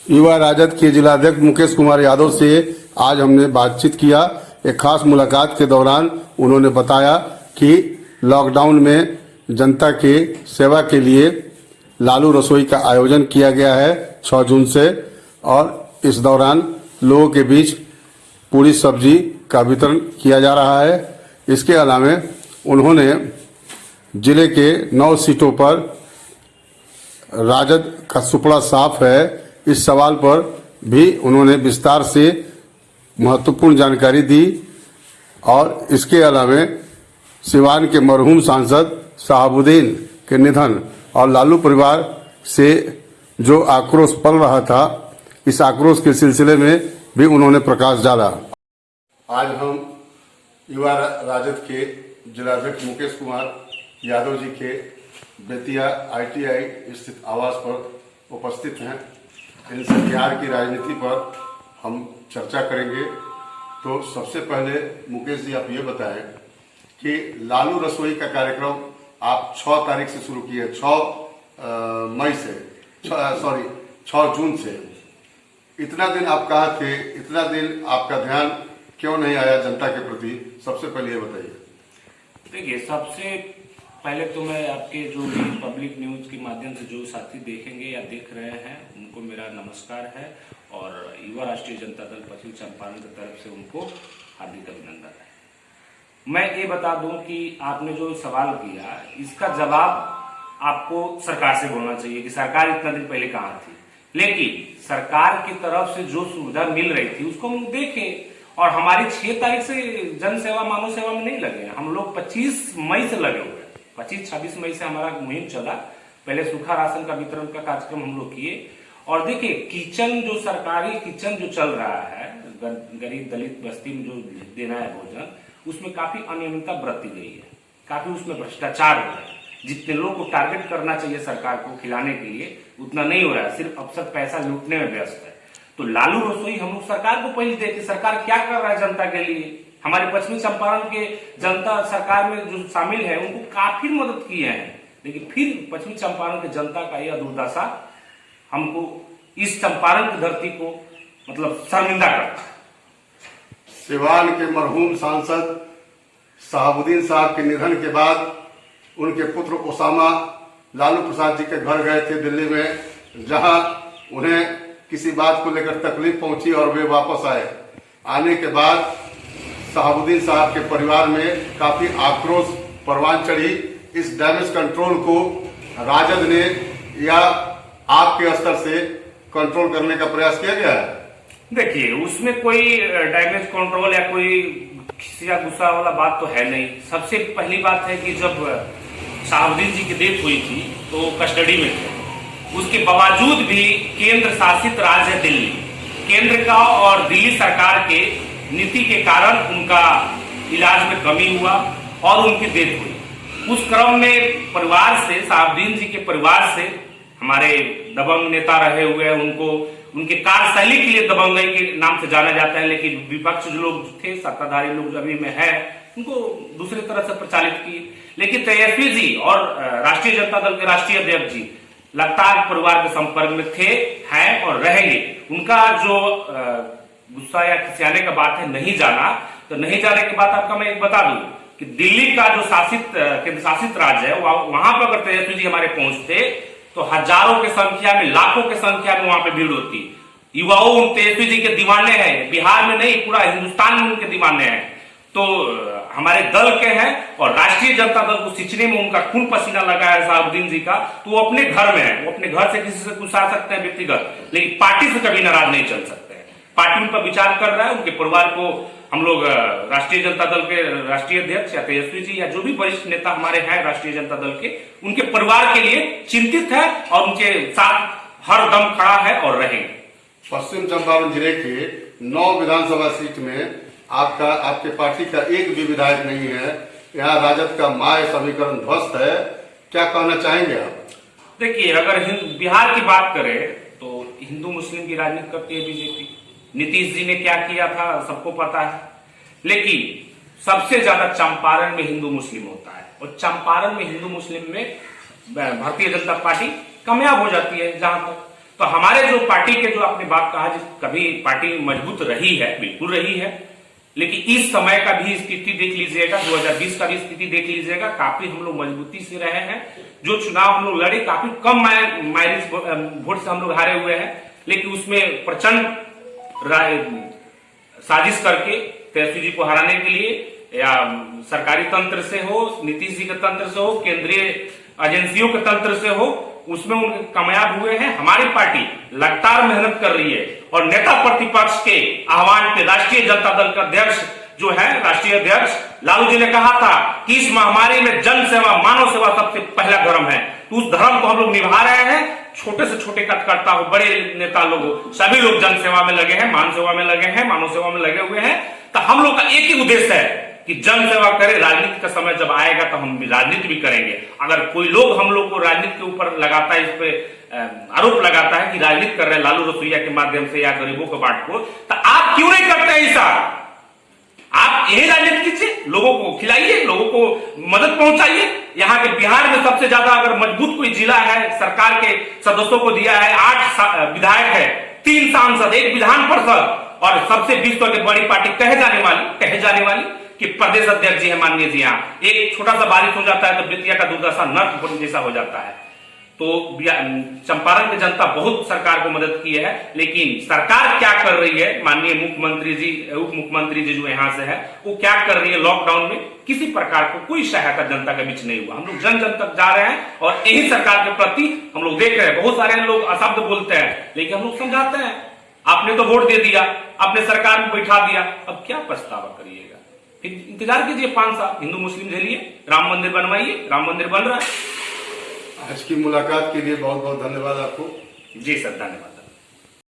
युवा राजद के जिलाध्यक्ष मुकेश कुमार यादव से आज हमने बातचीत किया। एक खास मुलाकात के दौरान उन्होंने बताया कि लॉकडाउन में जनता के सेवा के लिए लालू रसोई का आयोजन किया गया है 6 जून से, और इस दौरान लोगों के बीच पूरी सब्जी का वितरण किया जा रहा है। इसके अलावा उन्होंने जिले के 9 सीटों पर राजद का सुपड़ा साफ है, इस सवाल पर भी उन्होंने विस्तार से महत्वपूर्ण जानकारी दी। और इसके अलावा सिवान के मरहूम सांसद शहाबुद्दीन के निधन और लालू परिवार से जो आक्रोश पल रहा था, इस आक्रोश के सिलसिले में भी उन्होंने प्रकाश डाला। आज हम युवा राजद के जिलाध्यक्ष मुकेश कुमार यादव जी के बेतिया ITI स्थित आवास पर उपस्थित हैं। इनसे बिहार की राजनीति पर हम चर्चा करेंगे। तो सबसे पहले मुकेश जी, आप ये बताएं कि लालू रसोई का कार्यक्रम आप 6 तारीख से शुरू किए, 6 जून से। इतना दिन आप कहाँ थे? इतना दिन आपका ध्यान क्यों नहीं आया जनता के प्रति? सबसे पहले ये बताइए। देखिए, सबसे पहले तो मैं आपके जो भी पब्लिक न्यूज के माध्यम से जो साथी देखेंगे या देख रहे हैं उनको मेरा नमस्कार है, और युवा राष्ट्रीय जनता दल पश्चिम चंपारण की तरफ से उनको हार्दिक अभिनंदन है। मैं ये बता दूं कि आपने जो सवाल किया, इसका जवाब आपको सरकार से बोलना चाहिए कि सरकार इतना दिन पहले कहाँ थी। लेकिन सरकार की तरफ से जो सुविधा मिल रही थी उसको हम देखें, और हमारी 6 तारीख से जन सेवा मानव सेवा में नहीं लगे। हम लोग 25 मई से लगे हुए, 25-26 मई से हमारा मुहिम चला। पहले सूखा राशन का वितरण का कार्यक्रम हम लोग किए। और देखिए, किचन जो सरकारी किचन जो चल रहा है गरीब दलित बस्ती में जो देना है भोजन, उसमें काफी अनियमितता बरती गई है, काफी उसमें भ्रष्टाचार हो रहा है। जितने लोग को टारगेट करना चाहिए सरकार को खिलाने के लिए उतना नहीं हो रहा है, सिर्फ अफसर पैसा लूटने में व्यस्त है। तो लालू रसोई हम लोग सरकार को पहले देते, सरकार क्या कर रहा है जनता के लिए। हमारे पश्चिमी चंपारण के जनता सरकार में जो शामिल है उनको काफी मदद किए हैं, लेकिन फिर पश्चिमी चंपारण के जनता का यह दुर्दशा हमको इस चंपारण की धरती को मतलब शर्मिंदा करता है। सिवान के मरहूम सांसद शहाबुद्दीन साहब के निधन के बाद उनके पुत्र ओसामा लालू प्रसाद जी के घर गए थे दिल्ली में, जहां उन्हें किसी बात को लेकर तकलीफ पहुंची और वे वापस आए। आने के बाद शहाबुद्दीन साहब के परिवार में काफी आक्रोश परवान चढ़ी। इस डैमेज कंट्रोल को राजद ने या आपके स्तर से कंट्रोल करने का प्रयास किया गया है? देखिए, उसमें कोई डैमेज कंट्रोल या कोई किसी का गुस्सा वाला बात तो है नहीं। सबसे पहली बात है कि जब शहाबुद्दीन जी की डेथ हुई थी तो कस्टडी में थे, उसके बावजूद भी केंद्र शासित राज्य है दिल्ली, केंद्र का और दिल्ली सरकार के नीति के कारण उनका इलाज में कमी हुआ और उनकी डेथ हुई। उस क्रम में परिवार से, शहाबुद्दीन जी के परिवार से, हमारे दबंग नेता रहे हुए उनको उनके कार्यशैली के लिए दबंगई के नाम से जाना जाता है, लेकिन विपक्ष जो लोग थे, सत्ताधारी लोग जो अभी में है, उनको दूसरी तरह से प्रचारित किए। लेकिन तेजस्वी जी और राष्ट्रीय जनता दल के राष्ट्रीय अध्यक्ष जी लगातार परिवार के संपर्क में थे, हैं और रहेंगे। उनका जो गुस्सा या खिसियाने का बात है, नहीं जाना, तो नहीं जाने के बाद आपका मैं एक बता दूं कि दिल्ली का जो केंद्र शासित राज्य है, वहां पर अगर तेजस्वी जी हमारे पहुंचते तो हजारों की संख्या में, लाखों की संख्या में वहां पे भीड़ होती। युवाओं तेजस्वी जी के दीवाने हैं, बिहार में नहीं पूरा हिंदुस्तान में उनके दीवाने हैं। तो हमारे दल के हैं और राष्ट्रीय जनता दल को सिंचने में उनका खून पसीना लगा है शहाबुद्दीन जी का, तो वो अपने घर में है, वो अपने घर से किसी से गुस्सा सकते हैं व्यक्तिगत, लेकिन पार्टी से कभी नाराज नहीं चल सकते हैं। पार्टी उन पर विचार कर रहा है, उनके परिवार को हम लोग राष्ट्रीय जनता दल के राष्ट्रीय अध्यक्ष या तेजस्वी जी या जो भी वरिष्ठ नेता हमारे हैं राष्ट्रीय जनता दल के, उनके परिवार के लिए चिंतित है और उनके साथ हर दम खड़ा है और रहेंगे। पश्चिम चंपारण जिले के 9 विधानसभा सीट में आपके पार्टी का एक भी विधायक नहीं है। यहाँ राजद का माय समीकरण ध्वस्त है, क्या कहना चाहेंगे आप? देखिए, अगर बिहार की बात करें तो हिंदू मुस्लिम की राजनीति करती है बीजेपी। नीतीश जी ने क्या किया था सबको पता है, लेकिन सबसे ज्यादा चंपारण में हिंदू मुस्लिम होता है, और चंपारण में हिंदू मुस्लिम में भारतीय जनता पार्टी कामयाब हो जाती है। जहां तक तो हमारे जो पार्टी के जो आपने बात कहा, जिस कभी पार्टी मजबूत रही है, बिल्कुल रही है, लेकिन इस समय का भी स्थिति देख लीजिएगा, 2020 का भी स्थिति देख लीजिएगा, काफी हम लोग मजबूती से रहे हैं। जो चुनाव हम लोग लड़े काफी कम माइलेज वोट से हम लोग हारे हुए हैं, लेकिन उसमें प्रचंड साजिश करके तेजस्वी जी को हराने के लिए, या सरकारी तंत्र से हो, नीतीश जी के तंत्र से हो, केंद्रीय एजेंसियों के तंत्र से हो, उसमें उनके कामयाब हुए हैं। हमारी पार्टी लगातार मेहनत कर रही है और नेता प्रतिपक्ष के आह्वान पे राष्ट्रीय जनता दल के अध्यक्ष जो है, राष्ट्रीय अध्यक्ष लालू जी ने कहा था कि इस महामारी में जन सेवा, मानव सेवा सबसे पहला धर्म है। तो उस धर्म को हम लोग निभा रहे हैं। छोटे से छोटे कार्यकर्ता हो, बड़े नेता लोग हो, सभी लोग जन सेवा में लगे हैं, मान सेवा में लगे हैं, मानव सेवा में लगे हुए हैं। तो हम लोग का एक ही उद्देश्य है कि जन सेवा करें। राजनीति का समय जब आएगा तो हम राजनीति भी करेंगे। अगर कोई लोग हम लोग को राजनीति के ऊपर लगाता है, इस पे आरोप लगाता है कि राजनीति कर रहे हैं लालू रसोईया के माध्यम से या गरीबों को बांट को, तो आप क्यों नहीं करते ऐसा? आप यही राजनीति कीजिए, लोगों को खिलाइए, लोगों को मदद पहुंचाइए। यहाँ के बिहार में सबसे ज्यादा अगर मजबूत कोई जिला है, सरकार के सदस्यों को दिया है, 8 विधायक है, 3 सांसद, 1 विधान परिषद, और सबसे विश्व की बड़ी पार्टी कहे जाने वाली कि प्रदेश अध्यक्ष जी है माननीय जी। यहाँ एक छोटा सा बारिश हो जाता है तो बेतिया का दुर्दशा नर्क जैसा हो जाता है। तो चंपारण की जनता बहुत सरकार को मदद की है, लेकिन सरकार क्या कर रही है, माननीय मुख्यमंत्री जी, उप मुख्यमंत्री जी जो यहाँ से है, वो क्या कर रही है? लॉकडाउन में किसी प्रकार को कोई सहायता जनता के बीच नहीं हुआ। हम लोग जन जन तक जा रहे हैं और यही सरकार के प्रति हम लोग देख रहे हैं। बहुत सारे लोग अशब्द बोलते हैं, लेकिन हम लोग समझाते हैं। आपने तो वोट दे दिया, आपने सरकार में बैठा दिया, अब क्या पछतावा करिएगा? फिर इंतजार कीजिए 5 साल, हिंदू मुस्लिम झेलिए, राम मंदिर बनवाइए, राम मंदिर बन रहा है। आज की मुलाकात के लिए बहुत बहुत धन्यवाद आपको। जी सर, धन्यवाद।